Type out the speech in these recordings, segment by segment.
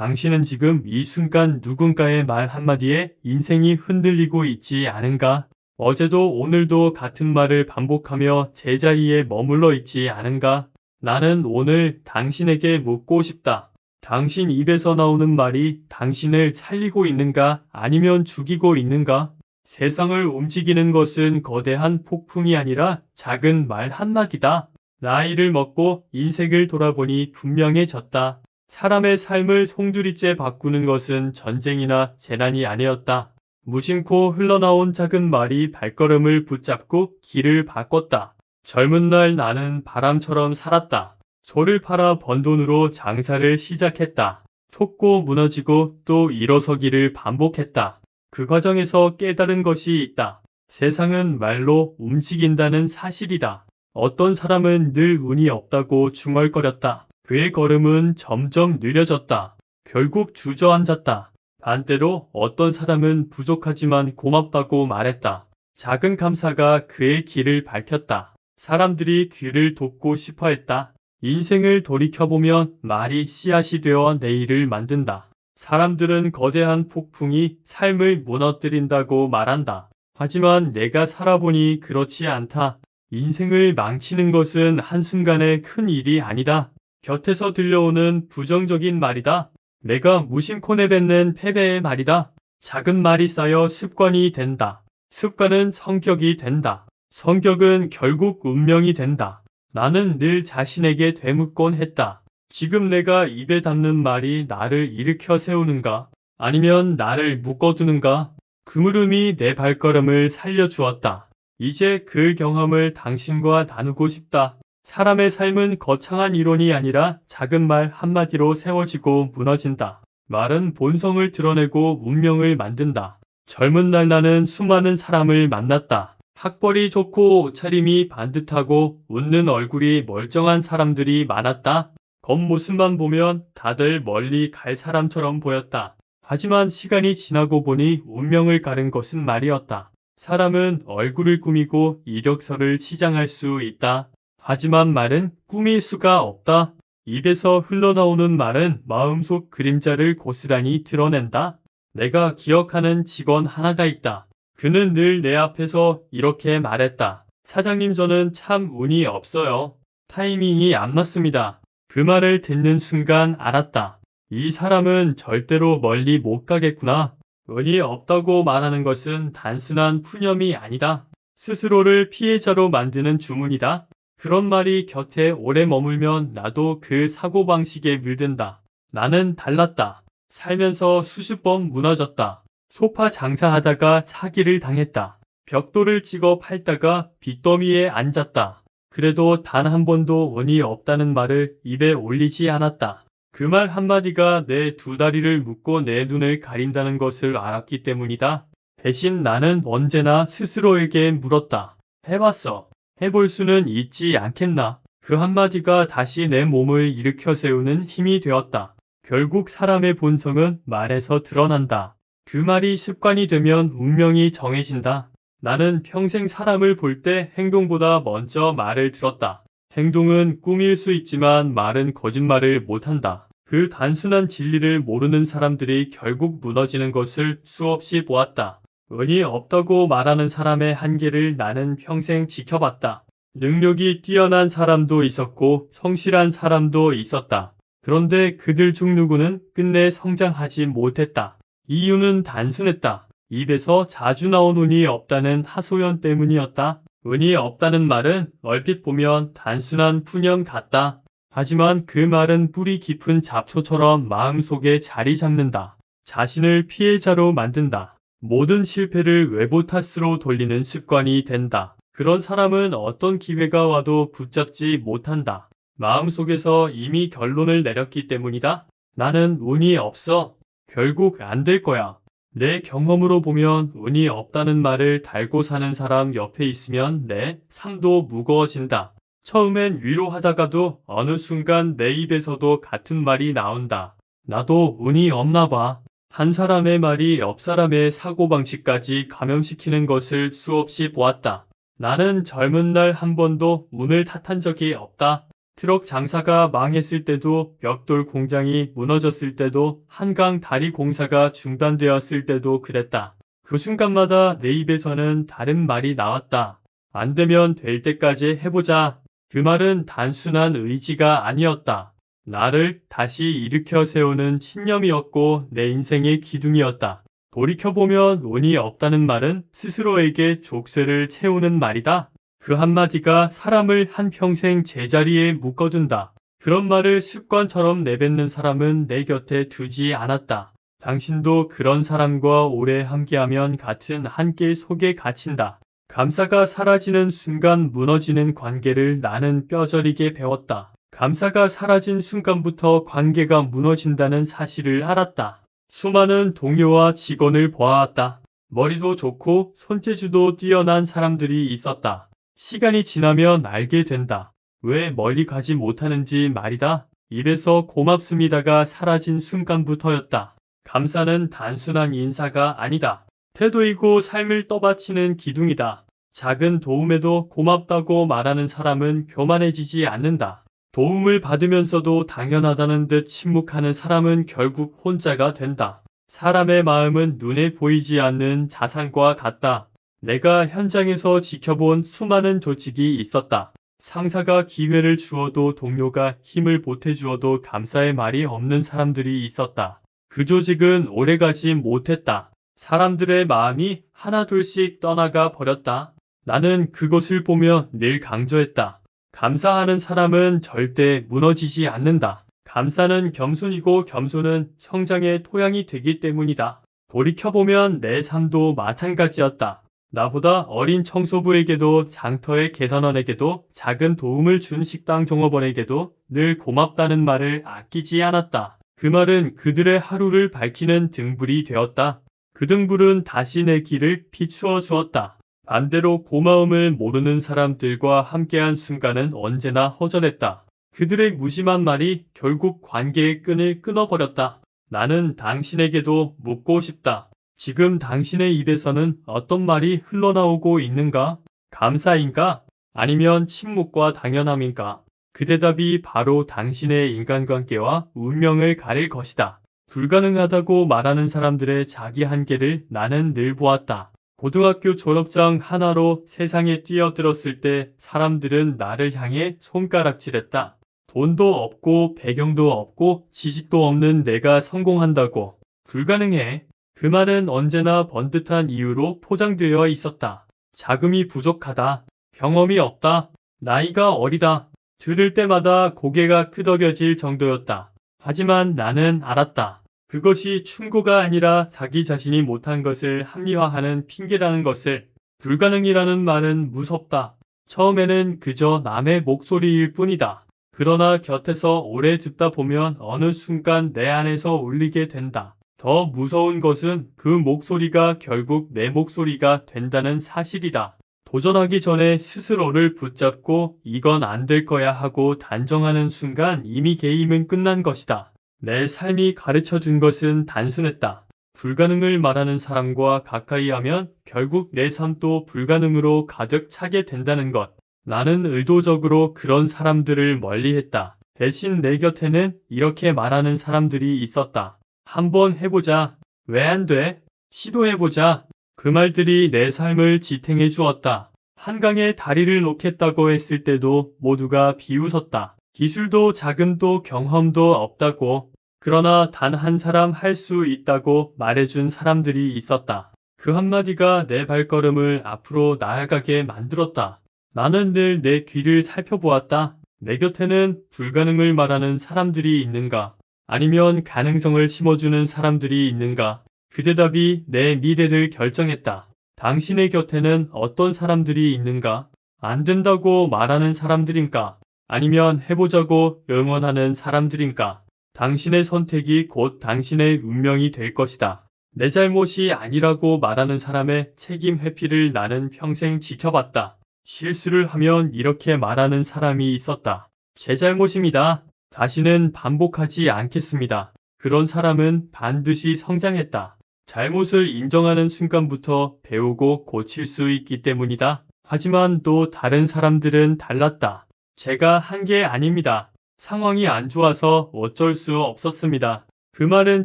당신은 지금 이 순간 누군가의 말 한마디에 인생이 흔들리고 있지 않은가? 어제도 오늘도 같은 말을 반복하며 제자리에 머물러 있지 않은가? 나는 오늘 당신에게 묻고 싶다. 당신 입에서 나오는 말이 당신을 살리고 있는가? 아니면 죽이고 있는가? 세상을 움직이는 것은 거대한 폭풍이 아니라 작은 말 한마디다. 나이를 먹고 인생을 돌아보니 분명해졌다. 사람의 삶을 송두리째 바꾸는 것은 전쟁이나 재난이 아니었다. 무심코 흘러나온 작은 말이 발걸음을 붙잡고 길을 바꿨다. 젊은 날 나는 바람처럼 살았다. 소를 팔아 번 돈으로 장사를 시작했다. 속고 무너지고 또 일어서기를 반복했다. 그 과정에서 깨달은 것이 있다. 세상은 말로 움직인다는 사실이다. 어떤 사람은 늘 운이 없다고 중얼거렸다. 그의 걸음은 점점 느려졌다. 결국 주저앉았다. 반대로 어떤 사람은 부족하지만 고맙다고 말했다. 작은 감사가 그의 길을 밝혔다. 사람들이 귀를 돕고 싶어 했다. 인생을 돌이켜보면 말이 씨앗이 되어 내일을 만든다. 사람들은 거대한 폭풍이 삶을 무너뜨린다고 말한다. 하지만 내가 살아보니 그렇지 않다. 인생을 망치는 것은 한순간의 큰 일이 아니다. 곁에서 들려오는 부정적인 말이다. 내가 무심코 내뱉는 패배의 말이다. 작은 말이 쌓여 습관이 된다. 습관은 성격이 된다. 성격은 결국 운명이 된다. 나는 늘 자신에게 되묻곤 했다. 지금 내가 입에 담는 말이 나를 일으켜 세우는가? 아니면 나를 묶어두는가? 그 물음이 내 발걸음을 살려주었다. 이제 그 경험을 당신과 나누고 싶다. 사람의 삶은 거창한 이론이 아니라 작은 말 한마디로 세워지고 무너진다. 말은 본성을 드러내고 운명을 만든다. 젊은 날 나는 수많은 사람을 만났다. 학벌이 좋고 옷차림이 반듯하고 웃는 얼굴이 멀쩡한 사람들이 많았다. 겉모습만 보면 다들 멀리 갈 사람처럼 보였다. 하지만 시간이 지나고 보니 운명을 가른 것은 말이었다. 사람은 얼굴을 꾸미고 이력서를 치장할 수 있다. 하지만 말은 꾸밀 수가 없다. 입에서 흘러나오는 말은 마음속 그림자를 고스란히 드러낸다. 내가 기억하는 직원 하나가 있다. 그는 늘 내 앞에서 이렇게 말했다. 사장님, 저는 참 운이 없어요. 타이밍이 안 맞습니다. 그 말을 듣는 순간 알았다. 이 사람은 절대로 멀리 못 가겠구나. 운이 없다고 말하는 것은 단순한 푸념이 아니다. 스스로를 피해자로 만드는 주문이다. 그런 말이 곁에 오래 머물면 나도 그 사고방식에 물든다. 나는 달랐다. 살면서 수십 번 무너졌다. 소파 장사하다가 사기를 당했다. 벽돌을 찍어 팔다가 빚더미에 앉았다. 그래도 단 한 번도 운이 없다는 말을 입에 올리지 않았다. 그 말 한마디가 내 두 다리를 묶고 내 눈을 가린다는 것을 알았기 때문이다. 대신 나는 언제나 스스로에게 물었다. 해봤어. 해볼 수는 있지 않겠나? 그 한마디가 다시 내 몸을 일으켜 세우는 힘이 되었다. 결국 사람의 본성은 말에서 드러난다. 그 말이 습관이 되면 운명이 정해진다. 나는 평생 사람을 볼 때 행동보다 먼저 말을 들었다. 행동은 꾸밀 수 있지만 말은 거짓말을 못한다. 그 단순한 진리를 모르는 사람들이 결국 무너지는 것을 수없이 보았다. 운이 없다고 말하는 사람의 한계를 나는 평생 지켜봤다. 능력이 뛰어난 사람도 있었고 성실한 사람도 있었다. 그런데 그들 중 누구는 끝내 성장하지 못했다. 이유는 단순했다. 입에서 자주 나온 운이 없다는 하소연 때문이었다. 운이 없다는 말은 얼핏 보면 단순한 푸념 같다. 하지만 그 말은 뿌리 깊은 잡초처럼 마음속에 자리 잡는다. 자신을 피해자로 만든다. 모든 실패를 외부 탓으로 돌리는 습관이 된다. 그런 사람은 어떤 기회가 와도 붙잡지 못한다. 마음속에서 이미 결론을 내렸기 때문이다. 나는 운이 없어. 결국 안 될 거야. 내 경험으로 보면 운이 없다는 말을 달고 사는 사람 옆에 있으면 내 삶도 무거워진다. 처음엔 위로하다가도 어느 순간 내 입에서도 같은 말이 나온다. 나도 운이 없나 봐. 한 사람의 말이 옆 사람의 사고방식까지 감염시키는 것을 수없이 보았다. 나는 젊은 날 한 번도 운을 탓한 적이 없다. 트럭 장사가 망했을 때도, 벽돌 공장이 무너졌을 때도, 한강 다리 공사가 중단되었을 때도 그랬다. 그 순간마다 내 입에서는 다른 말이 나왔다. 안 되면 될 때까지 해보자. 그 말은 단순한 의지가 아니었다. 나를 다시 일으켜 세우는 신념이었고 내 인생의 기둥이었다. 돌이켜보면 운이 없다는 말은 스스로에게 족쇄를 채우는 말이다. 그 한마디가 사람을 한평생 제자리에 묶어둔다. 그런 말을 습관처럼 내뱉는 사람은 내 곁에 두지 않았다. 당신도 그런 사람과 오래 함께하면 같은 한계 속에 갇힌다. 감사가 사라지는 순간 무너지는 관계를 나는 뼈저리게 배웠다. 감사가 사라진 순간부터 관계가 무너진다는 사실을 알았다. 수많은 동료와 직원을 보아왔다. 머리도 좋고 손재주도 뛰어난 사람들이 있었다. 시간이 지나면 알게 된다. 왜 멀리 가지 못하는지 말이다. 입에서 고맙습니다가 사라진 순간부터였다. 감사는 단순한 인사가 아니다. 태도이고 삶을 떠받치는 기둥이다. 작은 도움에도 고맙다고 말하는 사람은 교만해지지 않는다. 도움을 받으면서도 당연하다는 듯 침묵하는 사람은 결국 혼자가 된다. 사람의 마음은 눈에 보이지 않는 자산과 같다. 내가 현장에서 지켜본 수많은 조직이 있었다. 상사가 기회를 주어도 동료가 힘을 보태주어도 감사의 말이 없는 사람들이 있었다. 그 조직은 오래가지 못했다. 사람들의 마음이 하나둘씩 떠나가 버렸다. 나는 그것을 보며 늘 강조했다. 감사하는 사람은 절대 무너지지 않는다. 감사는 겸손이고 겸손은 성장의 토양이 되기 때문이다. 돌이켜보면 내 삶도 마찬가지였다. 나보다 어린 청소부에게도 장터의 계산원에게도 작은 도움을 준 식당 종업원에게도 늘 고맙다는 말을 아끼지 않았다. 그 말은 그들의 하루를 밝히는 등불이 되었다. 그 등불은 다시 내 길을 비추어 주었다. 반대로 고마움을 모르는 사람들과 함께한 순간은 언제나 허전했다. 그들의 무심한 말이 결국 관계의 끈을 끊어버렸다. 나는 당신에게도 묻고 싶다. 지금 당신의 입에서는 어떤 말이 흘러나오고 있는가? 감사인가? 아니면 침묵과 당연함인가? 그 대답이 바로 당신의 인간관계와 운명을 가릴 것이다. 불가능하다고 말하는 사람들의 자기 한계를 나는 늘 보았다. 고등학교 졸업장 하나로 세상에 뛰어들었을 때 사람들은 나를 향해 손가락질했다. 돈도 없고 배경도 없고 지식도 없는 내가 성공한다고. 불가능해. 그 말은 언제나 번듯한 이유로 포장되어 있었다. 자금이 부족하다. 경험이 없다. 나이가 어리다. 들을 때마다 고개가 끄덕여질 정도였다. 하지만 나는 알았다. 그것이 충고가 아니라 자기 자신이 못한 것을 합리화하는 핑계라는 것을. 불가능이라는 말은 무섭다. 처음에는 그저 남의 목소리일 뿐이다. 그러나 곁에서 오래 듣다 보면 어느 순간 내 안에서 울리게 된다. 더 무서운 것은 그 목소리가 결국 내 목소리가 된다는 사실이다. 도전하기 전에 스스로를 붙잡고 이건 안 될 거야 하고 단정하는 순간 이미 게임은 끝난 것이다. 내 삶이 가르쳐 준 것은 단순했다. 불가능을 말하는 사람과 가까이 하면 결국 내 삶도 불가능으로 가득 차게 된다는 것. 나는 의도적으로 그런 사람들을 멀리했다. 대신 내 곁에는 이렇게 말하는 사람들이 있었다. 한번 해보자. 왜 안 돼? 시도해보자. 그 말들이 내 삶을 지탱해 주었다. 한강에 다리를 놓겠다고 했을 때도 모두가 비웃었다. 기술도 자금도 경험도 없다고. 그러나 단 한 사람 할 수 있다고 말해준 사람들이 있었다. 그 한마디가 내 발걸음을 앞으로 나아가게 만들었다. 나는 늘 내 뒤를 살펴보았다. 내 곁에는 불가능을 말하는 사람들이 있는가? 아니면 가능성을 심어주는 사람들이 있는가? 그 대답이 내 미래를 결정했다. 당신의 곁에는 어떤 사람들이 있는가? 안 된다고 말하는 사람들인가? 아니면 해보자고 응원하는 사람들인가? 당신의 선택이 곧 당신의 운명이 될 것이다. 내 잘못이 아니라고 말하는 사람의 책임 회피를 나는 평생 지켜봤다. 실수를 하면 이렇게 말하는 사람이 있었다. 제 잘못입니다. 다시는 반복하지 않겠습니다. 그런 사람은 반드시 성장했다. 잘못을 인정하는 순간부터 배우고 고칠 수 있기 때문이다. 하지만 또 다른 사람들은 달랐다. 제가 한 게 아닙니다. 상황이 안 좋아서 어쩔 수 없었습니다. 그 말은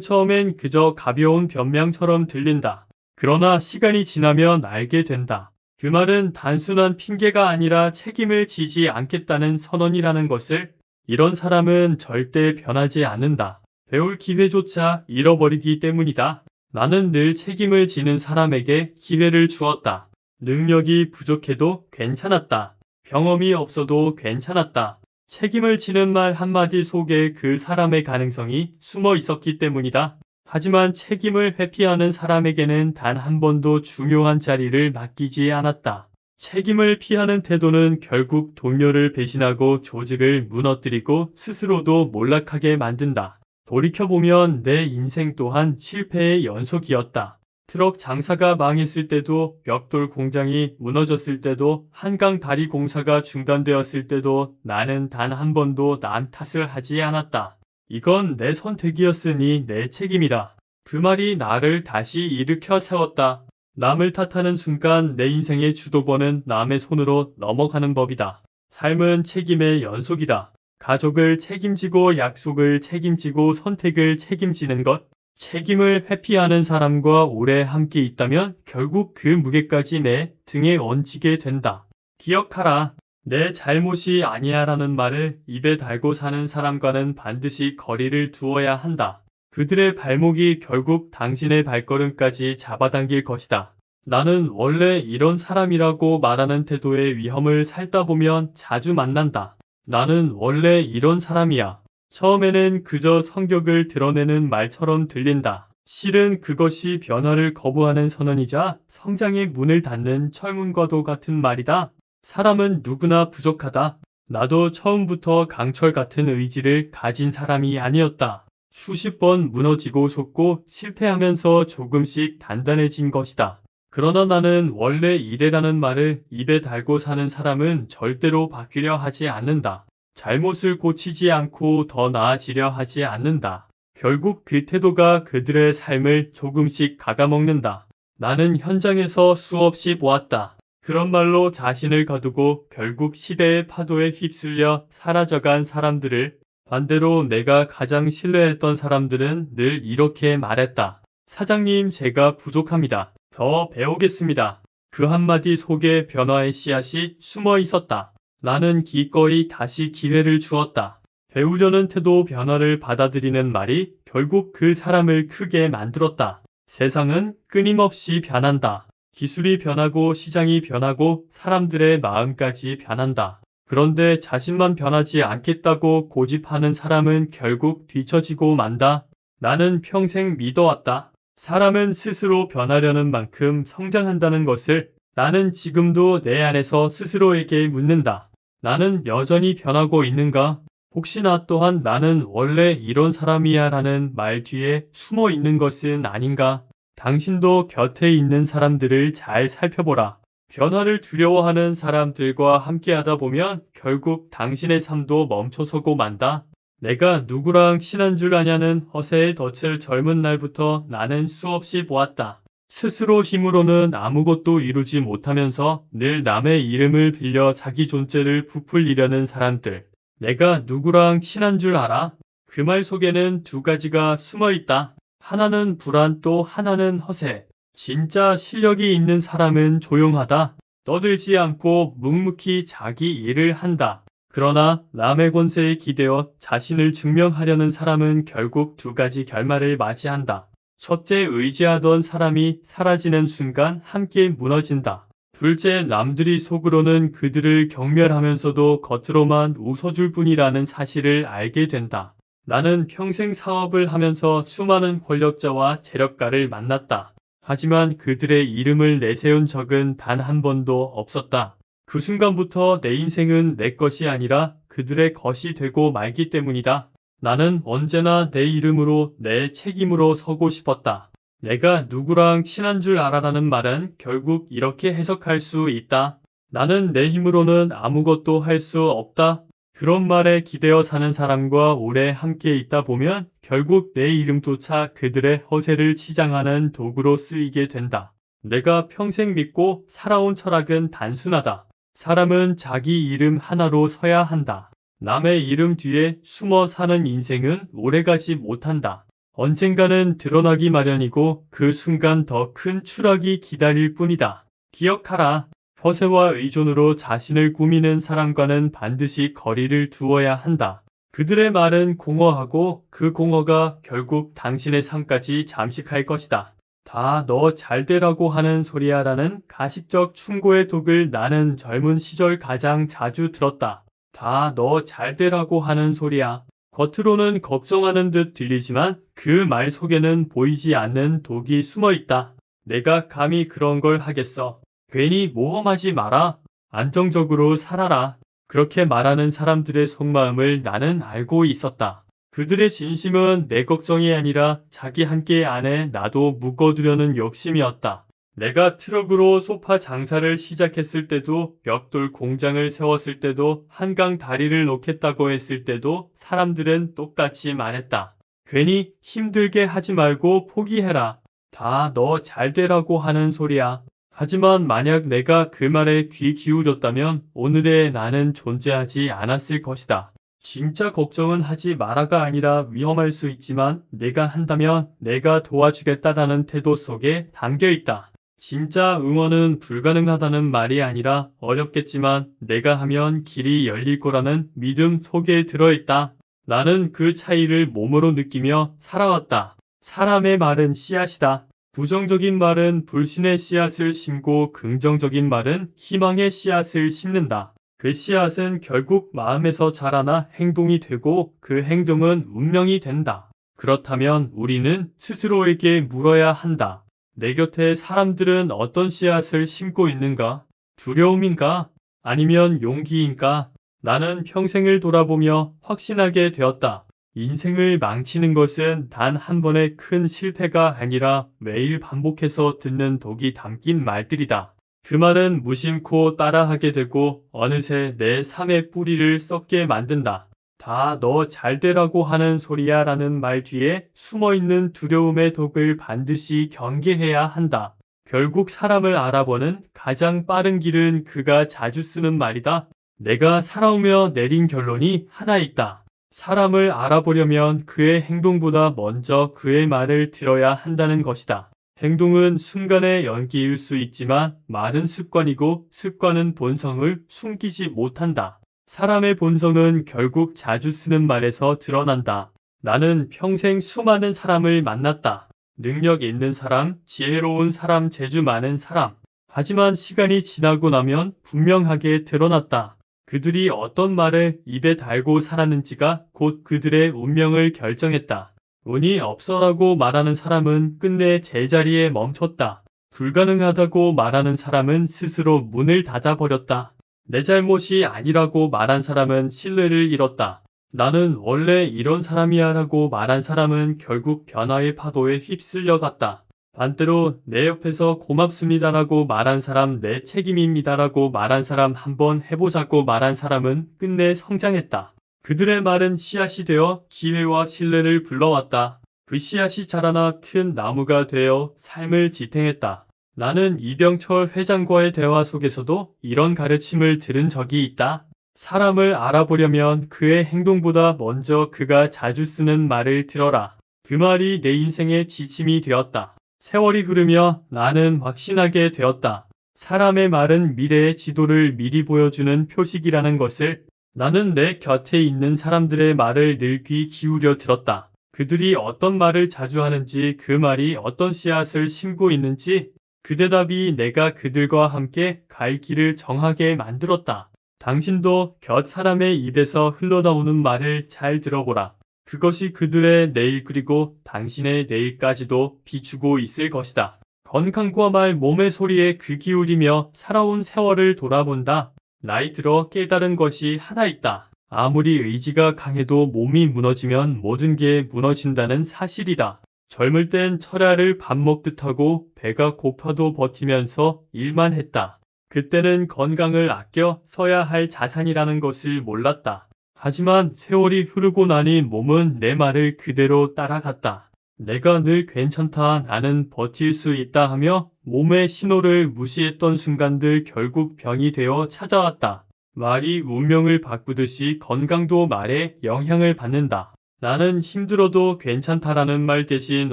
처음엔 그저 가벼운 변명처럼 들린다. 그러나 시간이 지나면 알게 된다. 그 말은 단순한 핑계가 아니라 책임을 지지 않겠다는 선언이라는 것을. 이런 사람은 절대 변하지 않는다. 배울 기회조차 잃어버리기 때문이다. 나는 늘 책임을 지는 사람에게 기회를 주었다. 능력이 부족해도 괜찮았다. 경험이 없어도 괜찮았다. 책임을 지는 말 한마디 속에 그 사람의 가능성이 숨어 있었기 때문이다. 하지만 책임을 회피하는 사람에게는 단 한 번도 중요한 자리를 맡기지 않았다. 책임을 피하는 태도는 결국 동료를 배신하고 조직을 무너뜨리고 스스로도 몰락하게 만든다. 돌이켜보면 내 인생 또한 실패의 연속이었다. 트럭 장사가 망했을 때도, 벽돌 공장이 무너졌을 때도, 한강 다리 공사가 중단되었을 때도 나는 단 한 번도 남 탓을 하지 않았다. 이건 내 선택이었으니 내 책임이다. 그 말이 나를 다시 일으켜 세웠다. 남을 탓하는 순간 내 인생의 주도권은 남의 손으로 넘어가는 법이다. 삶은 책임의 연속이다. 가족을 책임지고 약속을 책임지고 선택을 책임지는 것. 책임을 회피하는 사람과 오래 함께 있다면 결국 그 무게까지 내 등에 얹히게 된다. 기억하라. 내 잘못이 아니야라는 말을 입에 달고 사는 사람과는 반드시 거리를 두어야 한다. 그들의 발목이 결국 당신의 발걸음까지 잡아당길 것이다. 나는 원래 이런 사람이라고 말하는 태도의 위험을 살다 보면 자주 만난다. 나는 원래 이런 사람이야. 처음에는 그저 성격을 드러내는 말처럼 들린다. 실은 그것이 변화를 거부하는 선언이자 성장의 문을 닫는 철문과도 같은 말이다. 사람은 누구나 부족하다. 나도 처음부터 강철 같은 의지를 가진 사람이 아니었다. 수십 번 무너지고 속고 실패하면서 조금씩 단단해진 것이다. 그러나 나는 원래 이래라는 말을 입에 달고 사는 사람은 절대로 바뀌려 하지 않는다. 잘못을 고치지 않고 더 나아지려 하지 않는다. 결국 그 태도가 그들의 삶을 조금씩 갉아먹는다. 나는 현장에서 수없이 보았다. 그런 말로 자신을 거두고 결국 시대의 파도에 휩쓸려 사라져간 사람들을. 반대로 내가 가장 신뢰했던 사람들은 늘 이렇게 말했다. 사장님, 제가 부족합니다. 더 배우겠습니다. 그 한마디 속에 변화의 씨앗이 숨어 있었다. 나는 기꺼이 다시 기회를 주었다. 배우려는 태도, 변화를 받아들이는 말이 결국 그 사람을 크게 만들었다. 세상은 끊임없이 변한다. 기술이 변하고 시장이 변하고 사람들의 마음까지 변한다. 그런데 자신만 변하지 않겠다고 고집하는 사람은 결국 뒤처지고 만다. 나는 평생 믿어왔다. 사람은 스스로 변하려는 만큼 성장한다는 것을. 나는 지금도 내 안에서 스스로에게 묻는다. 나는 여전히 변하고 있는가? 혹시나 또한 나는 원래 이런 사람이야 라는 말 뒤에 숨어 있는 것은 아닌가? 당신도 곁에 있는 사람들을 잘 살펴보라. 변화를 두려워하는 사람들과 함께하다 보면 결국 당신의 삶도 멈춰서고 만다. 내가 누구랑 친한 줄 아냐는 허세의 덫을 젊은 날부터 나는 수없이 보았다. 스스로 힘으로는 아무것도 이루지 못하면서 늘 남의 이름을 빌려 자기 존재를 부풀리려는 사람들. 내가 누구랑 친한 줄 알아? 그 말 속에는 두 가지가 숨어 있다. 하나는 불안, 또 하나는 허세. 진짜 실력이 있는 사람은 조용하다. 떠들지 않고 묵묵히 자기 일을 한다. 그러나 남의 권세에 기대어 자신을 증명하려는 사람은 결국 두 가지 결말을 맞이한다. 첫째, 의지하던 사람이 사라지는 순간 함께 무너진다. 둘째, 남들이 속으로는 그들을 경멸하면서도 겉으로만 웃어줄 뿐이라는 사실을 알게 된다. 나는 평생 사업을 하면서 수많은 권력자와 재력가를 만났다. 하지만 그들의 이름을 내세운 적은 단 한 번도 없었다. 그 순간부터 내 인생은 내 것이 아니라 그들의 것이 되고 말기 때문이다. 나는 언제나 내 이름으로, 내 책임으로 서고 싶었다. 내가 누구랑 친한 줄 알아라는 말은 결국 이렇게 해석할 수 있다. 나는 내 힘으로는 아무것도 할 수 없다. 그런 말에 기대어 사는 사람과 오래 함께 있다 보면 결국 내 이름조차 그들의 허세를 치장하는 도구로 쓰이게 된다. 내가 평생 믿고 살아온 철학은 단순하다. 사람은 자기 이름 하나로 서야 한다. 남의 이름 뒤에 숨어 사는 인생은 오래가지 못한다. 언젠가는 드러나기 마련이고 그 순간 더 큰 추락이 기다릴 뿐이다. 기억하라. 허세와 의존으로 자신을 꾸미는 사람과는 반드시 거리를 두어야 한다. 그들의 말은 공허하고 그 공허가 결국 당신의 삶까지 잠식할 것이다. 다 너 잘되라고 하는 소리야 라는 가식적 충고의 독을 나는 젊은 시절 가장 자주 들었다. 다 너 잘되라고 하는 소리야. 겉으로는 걱정하는 듯 들리지만 그 말 속에는 보이지 않는 독이 숨어 있다. 내가 감히 그런 걸 하겠어. 괜히 모험하지 마라. 안정적으로 살아라. 그렇게 말하는 사람들의 속마음을 나는 알고 있었다. 그들의 진심은 내 걱정이 아니라 자기 한 끼 안에 나도 묶어두려는 욕심이었다. 내가 트럭으로 소파 장사를 시작했을 때도, 벽돌 공장을 세웠을 때도, 한강 다리를 놓겠다고 했을 때도 사람들은 똑같이 말했다. 괜히 힘들게 하지 말고 포기해라. 다 너 잘되라고 하는 소리야. 하지만 만약 내가 그 말에 귀 기울였다면 오늘의 나는 존재하지 않았을 것이다. 진짜 걱정은 하지 마라가 아니라 위험할 수 있지만 내가 한다면 내가 도와주겠다라는 태도 속에 담겨 있다. 진짜 응원은 불가능하다는 말이 아니라 어렵겠지만 내가 하면 길이 열릴 거라는 믿음 속에 들어있다. 나는 그 차이를 몸으로 느끼며 살아왔다. 사람의 말은 씨앗이다. 부정적인 말은 불신의 씨앗을 심고 긍정적인 말은 희망의 씨앗을 심는다. 그 씨앗은 결국 마음에서 자라나 행동이 되고 그 행동은 운명이 된다. 그렇다면 우리는 스스로에게 물어야 한다. 내 곁에 사람들은 어떤 씨앗을 심고 있는가? 두려움인가? 아니면 용기인가? 나는 평생을 돌아보며 확신하게 되었다. 인생을 망치는 것은 단 한 번의 큰 실패가 아니라 매일 반복해서 듣는 독이 담긴 말들이다. 그 말은 무심코 따라하게 되고 어느새 내 삶의 뿌리를 썩게 만든다. 다 너 잘되라고 하는 소리야 라는 말 뒤에 숨어있는 두려움의 독을 반드시 경계해야 한다. 결국 사람을 알아보는 가장 빠른 길은 그가 자주 쓰는 말이다. 내가 살아오며 내린 결론이 하나 있다. 사람을 알아보려면 그의 행동보다 먼저 그의 말을 들어야 한다는 것이다. 행동은 순간의 연기일 수 있지만 말은 습관이고 습관은 본성을 숨기지 못한다. 사람의 본성은 결국 자주 쓰는 말에서 드러난다. 나는 평생 수많은 사람을 만났다. 능력 있는 사람, 지혜로운 사람, 재주 많은 사람. 하지만 시간이 지나고 나면 분명하게 드러났다. 그들이 어떤 말을 입에 달고 살았는지가 곧 그들의 운명을 결정했다. 운이 없어라고 말하는 사람은 끝내 제자리에 멈췄다. 불가능하다고 말하는 사람은 스스로 문을 닫아버렸다. 내 잘못이 아니라고 말한 사람은 신뢰를 잃었다. 나는 원래 이런 사람이야 라고 말한 사람은 결국 변화의 파도에 휩쓸려 갔다. 반대로 내 옆에서 고맙습니다라고 말한 사람, 내 책임입니다라고 말한 사람, 한번 해보자고 말한 사람은 끝내 성장했다. 그들의 말은 씨앗이 되어 기회와 신뢰를 불러왔다. 그 씨앗이 자라나 큰 나무가 되어 삶을 지탱했다. 나는 이병철 회장과의 대화 속에서도 이런 가르침을 들은 적이 있다. 사람을 알아보려면 그의 행동보다 먼저 그가 자주 쓰는 말을 들어라. 그 말이 내 인생의 지침이 되었다. 세월이 흐르며 나는 확신하게 되었다. 사람의 말은 미래의 지도를 미리 보여주는 표식이라는 것을. 나는 내 곁에 있는 사람들의 말을 늘 귀 기울여 들었다. 그들이 어떤 말을 자주 하는지, 그 말이 어떤 씨앗을 심고 있는지, 그 대답이 내가 그들과 함께 갈 길을 정하게 만들었다. 당신도 곁 사람의 입에서 흘러나오는 말을 잘 들어보라. 그것이 그들의 내일 그리고 당신의 내일까지도 비추고 있을 것이다. 건강과 말, 몸의 소리에 귀 기울이며 살아온 세월을 돌아본다. 나이 들어 깨달은 것이 하나 있다. 아무리 의지가 강해도 몸이 무너지면 모든 게 무너진다는 사실이다. 젊을 땐 철야를 밥 먹듯 하고 배가 고파도 버티면서 일만 했다. 그때는 건강을 아껴 써야 할 자산이라는 것을 몰랐다. 하지만 세월이 흐르고 나니 몸은 내 말을 그대로 따라갔다. 내가 늘 괜찮다, 나는 버틸 수 있다 하며 몸의 신호를 무시했던 순간들 결국 병이 되어 찾아왔다. 말이 운명을 바꾸듯이 건강도 말에 영향을 받는다. 나는 힘들어도 괜찮다라는 말 대신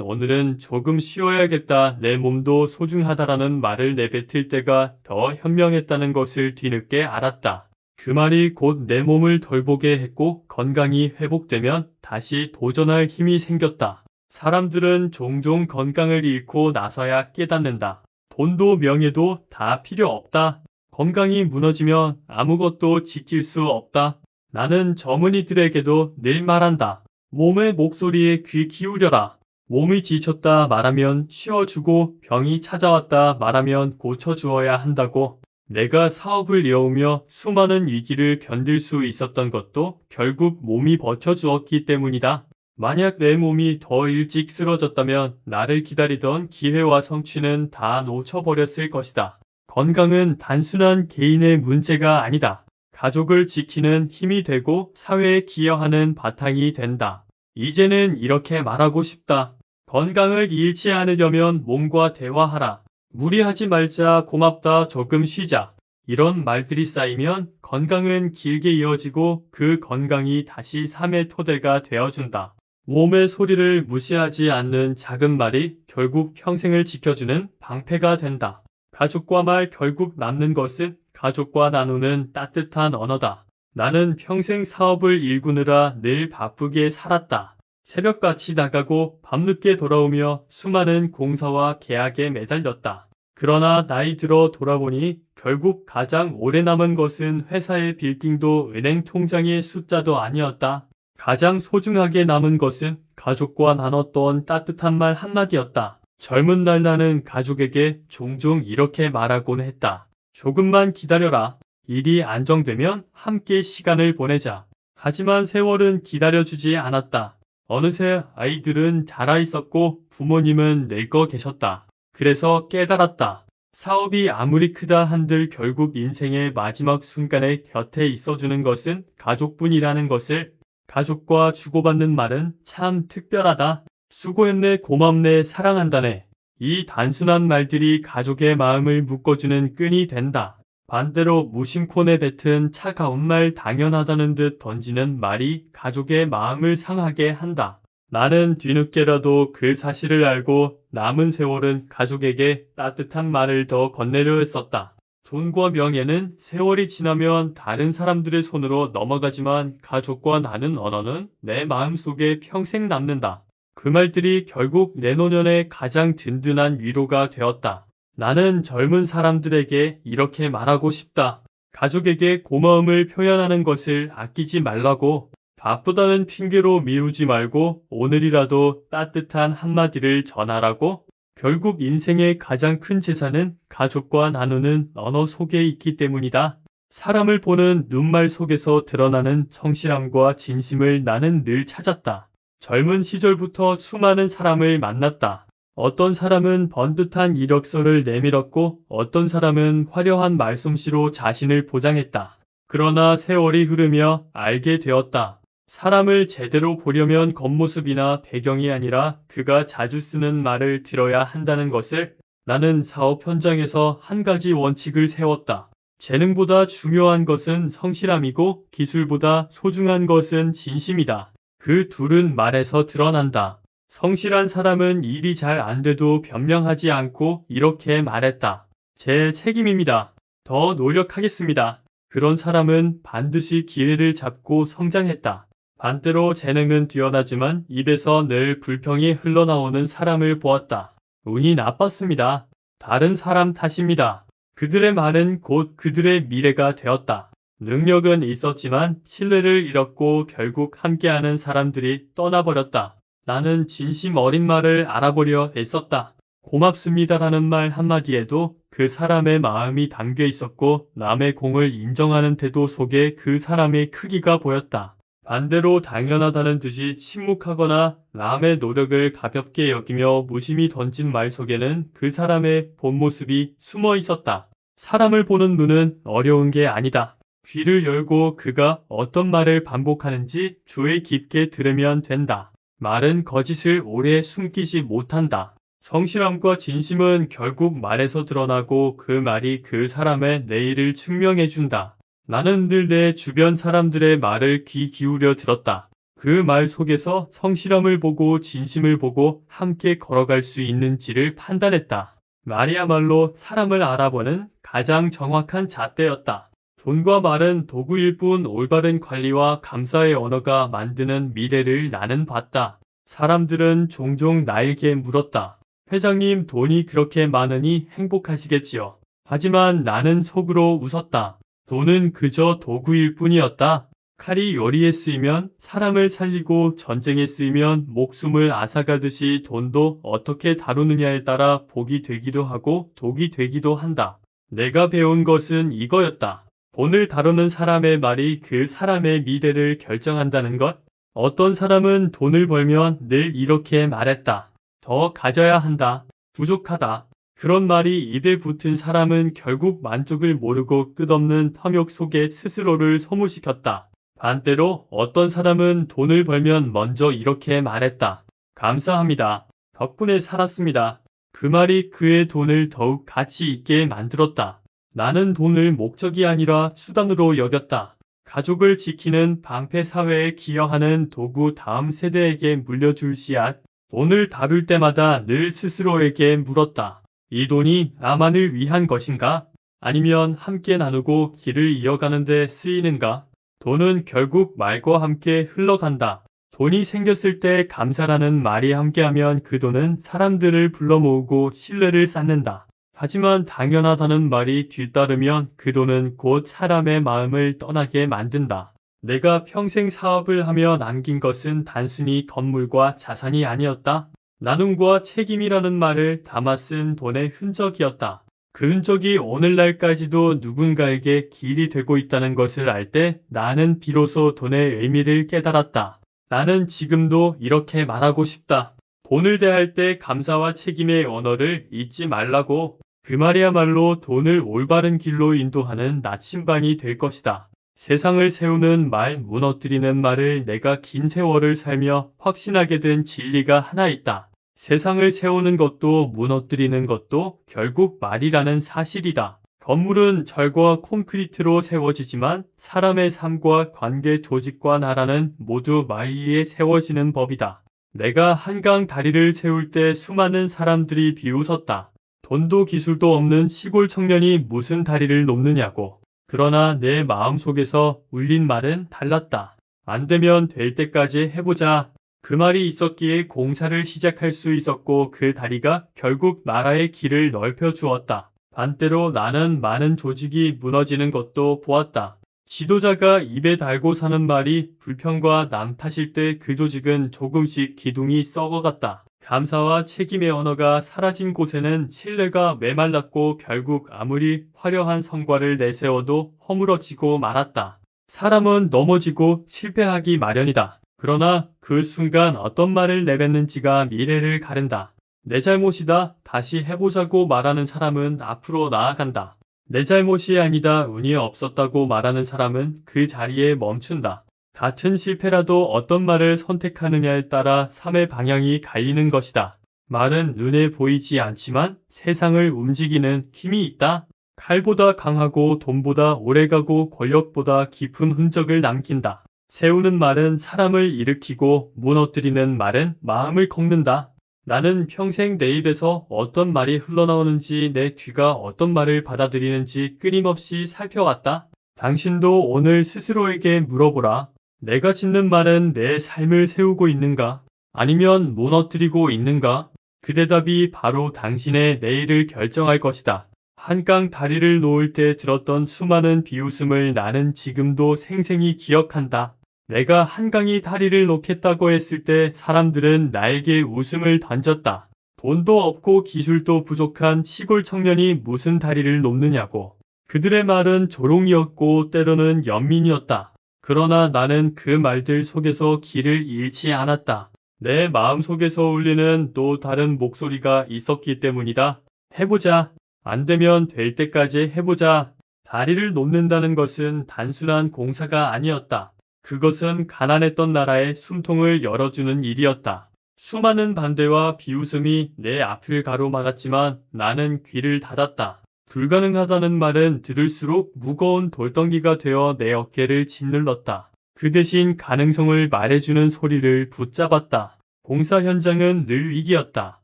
오늘은 조금 쉬어야겠다, 내 몸도 소중하다라는 말을 내뱉을 때가 더 현명했다는 것을 뒤늦게 알았다. 그 말이 곧 내 몸을 돌보게 했고 건강이 회복되면 다시 도전할 힘이 생겼다. 사람들은 종종 건강을 잃고 나서야 깨닫는다. 돈도 명예도 다 필요 없다. 건강이 무너지면 아무것도 지킬 수 없다. 나는 젊은이들에게도 늘 말한다. 몸의 목소리에 귀 기울여라. 몸이 지쳤다 말하면 쉬어주고 병이 찾아왔다 말하면 고쳐주어야 한다고. 내가 사업을 이어오며 수많은 위기를 견딜 수 있었던 것도 결국 몸이 버텨주었기 때문이다. 만약 내 몸이 더 일찍 쓰러졌다면 나를 기다리던 기회와 성취는 다 놓쳐버렸을 것이다. 건강은 단순한 개인의 문제가 아니다. 가족을 지키는 힘이 되고 사회에 기여하는 바탕이 된다. 이제는 이렇게 말하고 싶다. 건강을 잃지 않으려면 몸과 대화하라. 무리하지 말자, 고맙다, 조금 쉬자. 이런 말들이 쌓이면 건강은 길게 이어지고 그 건강이 다시 삶의 토대가 되어준다. 몸의 소리를 무시하지 않는 작은 말이 결국 평생을 지켜주는 방패가 된다. 가족과 말, 결국 남는 것은 가족과 나누는 따뜻한 언어다. 나는 평생 사업을 일구느라 늘 바쁘게 살았다. 새벽같이 나가고 밤늦게 돌아오며 수많은 공사와 계약에 매달렸다. 그러나 나이 들어 돌아보니 결국 가장 오래 남은 것은 회사의 빌딩도 은행 통장의 숫자도 아니었다. 가장 소중하게 남은 것은 가족과 나눴던 따뜻한 말 한마디였다. 젊은 날 나는 가족에게 종종 이렇게 말하곤 했다. 조금만 기다려라. 일이 안정되면 함께 시간을 보내자. 하지만 세월은 기다려주지 않았다. 어느새 아이들은 자라 있었고 부모님은 늙어 계셨다. 그래서 깨달았다. 사업이 아무리 크다 한들 결국 인생의 마지막 순간에 곁에 있어주는 것은 가족뿐이라는 것을. 가족과 주고받는 말은 참 특별하다. 수고했네, 고맙네, 사랑한다네. 이 단순한 말들이 가족의 마음을 묶어주는 끈이 된다. 반대로 무심코 내뱉은 차가운 말, 당연하다는 듯 던지는 말이 가족의 마음을 상하게 한다. 나는 뒤늦게라도 그 사실을 알고 남은 세월은 가족에게 따뜻한 말을 더 건네려 했었다. 돈과 명예는 세월이 지나면 다른 사람들의 손으로 넘어가지만 가족과 나눈 언어는 내 마음속에 평생 남는다. 그 말들이 결국 내 노년의 가장 든든한 위로가 되었다. 나는 젊은 사람들에게 이렇게 말하고 싶다. 가족에게 고마움을 표현하는 것을 아끼지 말라고. 바쁘다는 핑계로 미루지 말고 오늘이라도 따뜻한 한마디를 전하라고. 결국 인생의 가장 큰 재산은 가족과 나누는 언어 속에 있기 때문이다. 사람을 보는 눈말 속에서 드러나는 성실함과 진심을 나는 늘 찾았다. 젊은 시절부터 수많은 사람을 만났다. 어떤 사람은 번듯한 이력서를 내밀었고 어떤 사람은 화려한 말솜씨로 자신을 보장했다. 그러나 세월이 흐르며 알게 되었다. 사람을 제대로 보려면 겉모습이나 배경이 아니라 그가 자주 쓰는 말을 들어야 한다는 것을. 나는 사업 현장에서 한 가지 원칙을 세웠다. 재능보다 중요한 것은 성실함이고 기술보다 소중한 것은 진심이다. 그 둘은 말에서 드러난다. 성실한 사람은 일이 잘 안 돼도 변명하지 않고 이렇게 말했다. 제 책임입니다. 더 노력하겠습니다. 그런 사람은 반드시 기회를 잡고 성장했다. 반대로 재능은 뛰어나지만 입에서 늘 불평이 흘러나오는 사람을 보았다. 운이 나빴습니다. 다른 사람 탓입니다. 그들의 말은 곧 그들의 미래가 되었다. 능력은 있었지만 신뢰를 잃었고 결국 함께하는 사람들이 떠나버렸다. 나는 진심 어린 말을 알아보려 애썼다. 고맙습니다라는 말 한마디에도 그 사람의 마음이 담겨 있었고 남의 공을 인정하는 태도 속에 그 사람의 크기가 보였다. 반대로 당연하다는 듯이 침묵하거나 남의 노력을 가볍게 여기며 무심히 던진 말 속에는 그 사람의 본 모습이 숨어 있었다. 사람을 보는 눈은 어려운 게 아니다. 귀를 열고 그가 어떤 말을 반복하는지 주의 깊게 들으면 된다. 말은 거짓을 오래 숨기지 못한다. 성실함과 진심은 결국 말에서 드러나고 그 말이 그 사람의 내일을 증명해준다. 나는 늘 내 주변 사람들의 말을 귀 기울여 들었다. 그 말 속에서 성실함을 보고 진심을 보고 함께 걸어갈 수 있는지를 판단했다. 말이야말로 사람을 알아보는 가장 정확한 잣대였다. 돈과 말은 도구일 뿐 올바른 관리와 감사의 언어가 만드는 미래를 나는 봤다. 사람들은 종종 나에게 물었다. 회장님, 돈이 그렇게 많으니 행복하시겠지요. 하지만 나는 속으로 웃었다. 돈은 그저 도구일 뿐이었다. 칼이 요리에 쓰이면 사람을 살리고 전쟁에 쓰이면 목숨을 앗아가듯이 돈도 어떻게 다루느냐에 따라 복이 되기도 하고 독이 되기도 한다. 내가 배운 것은 이거였다. 돈을 다루는 사람의 말이 그 사람의 미래를 결정한다는 것. 어떤 사람은 돈을 벌면 늘 이렇게 말했다. 더 가져야 한다. 부족하다. 그런 말이 입에 붙은 사람은 결국 만족을 모르고 끝없는 탐욕 속에 스스로를 소모시켰다. 반대로 어떤 사람은 돈을 벌면 먼저 이렇게 말했다. 감사합니다. 덕분에 살았습니다. 그 말이 그의 돈을 더욱 가치 있게 만들었다. 나는 돈을 목적이 아니라 수단으로 여겼다. 가족을 지키는 방패 사회에 기여하는 도구 다음 세대에게 물려줄 씨앗. 돈을 다룰 때마다 늘 스스로에게 물었다. 이 돈이 나만을 위한 것인가? 아니면 함께 나누고 길을 이어가는 데 쓰이는가? 돈은 결국 말과 함께 흘러간다. 돈이 생겼을 때 감사라는 말이 함께하면 그 돈은 사람들을 불러 모으고 신뢰를 쌓는다. 하지만 당연하다는 말이 뒤따르면 그 돈은 곧 사람의 마음을 떠나게 만든다. 내가 평생 사업을 하며 남긴 것은 단순히 건물과 자산이 아니었다. 나눔과 책임이라는 말을 담아 쓴 돈의 흔적이었다. 그 흔적이 오늘날까지도 누군가에게 길이 되고 있다는 것을 알 때 나는 비로소 돈의 의미를 깨달았다. 나는 지금도 이렇게 말하고 싶다. 돈을 대할 때 감사와 책임의 언어를 잊지 말라고. 그 말이야말로 돈을 올바른 길로 인도하는 나침반이 될 것이다. 세상을 세우는 말, 무너뜨리는 말을 내가 긴 세월을 살며 확신하게 된 진리가 하나 있다. 세상을 세우는 것도 무너뜨리는 것도 결국 말이라는 사실이다. 건물은 철과 콘크리트로 세워지지만 사람의 삶과 관계, 조직과 나라는 모두 말 위에 세워지는 법이다. 내가 한강 다리를 세울 때 수많은 사람들이 비웃었다. 돈도 기술도 없는 시골 청년이 무슨 다리를 놓느냐고. 그러나 내 마음속에서 울린 말은 달랐다. 안 되면 될 때까지 해보자. 그 말이 있었기에 공사를 시작할 수 있었고 그 다리가 결국 나라의 길을 넓혀 주었다. 반대로 나는 많은 조직이 무너지는 것도 보았다. 지도자가 입에 달고 사는 말이 불평과 남 탓일 때 그 조직은 조금씩 기둥이 썩어갔다. 감사와 책임의 언어가 사라진 곳에는 신뢰가 메말랐고 결국 아무리 화려한 성과를 내세워도 허물어지고 말았다. 사람은 넘어지고 실패하기 마련이다. 그러나 그 순간 어떤 말을 내뱉는지가 미래를 가른다. 내 잘못이다. 다시 해보자고 말하는 사람은 앞으로 나아간다. 내 잘못이 아니다. 운이 없었다고 말하는 사람은 그 자리에 멈춘다. 같은 실패라도 어떤 말을 선택하느냐에 따라 삶의 방향이 갈리는 것이다. 말은 눈에 보이지 않지만 세상을 움직이는 힘이 있다. 칼보다 강하고 돈보다 오래가고 권력보다 깊은 흔적을 남긴다. 세우는 말은 사람을 일으키고 무너뜨리는 말은 마음을 꺾는다. 나는 평생 내 입에서 어떤 말이 흘러나오는지 내 귀가 어떤 말을 받아들이는지 끊임없이 살펴왔다. 당신도 오늘 스스로에게 물어보라. 내가 짓는 말은 내 삶을 세우고 있는가? 아니면 무너뜨리고 있는가? 그 대답이 바로 당신의 내일을 결정할 것이다. 한강 다리를 놓을 때 들었던 수많은 비웃음을 나는 지금도 생생히 기억한다. 내가 한강이 다리를 놓겠다고 했을 때 사람들은 나에게 웃음을 던졌다. 돈도 없고 기술도 부족한 시골 청년이 무슨 다리를 놓느냐고. 그들의 말은 조롱이었고 때로는 연민이었다. 그러나 나는 그 말들 속에서 길을 잃지 않았다. 내 마음속에서 울리는 또 다른 목소리가 있었기 때문이다. 해보자. 안 되면 될 때까지 해보자. 다리를 놓는다는 것은 단순한 공사가 아니었다. 그것은 가난했던 나라의 숨통을 열어주는 일이었다. 수많은 반대와 비웃음이 내 앞을 가로막았지만 나는 귀를 닫았다. 불가능하다는 말은 들을수록 무거운 돌덩이가 되어 내 어깨를 짓눌렀다. 그 대신 가능성을 말해주는 소리를 붙잡았다. 공사 현장은 늘 위기였다.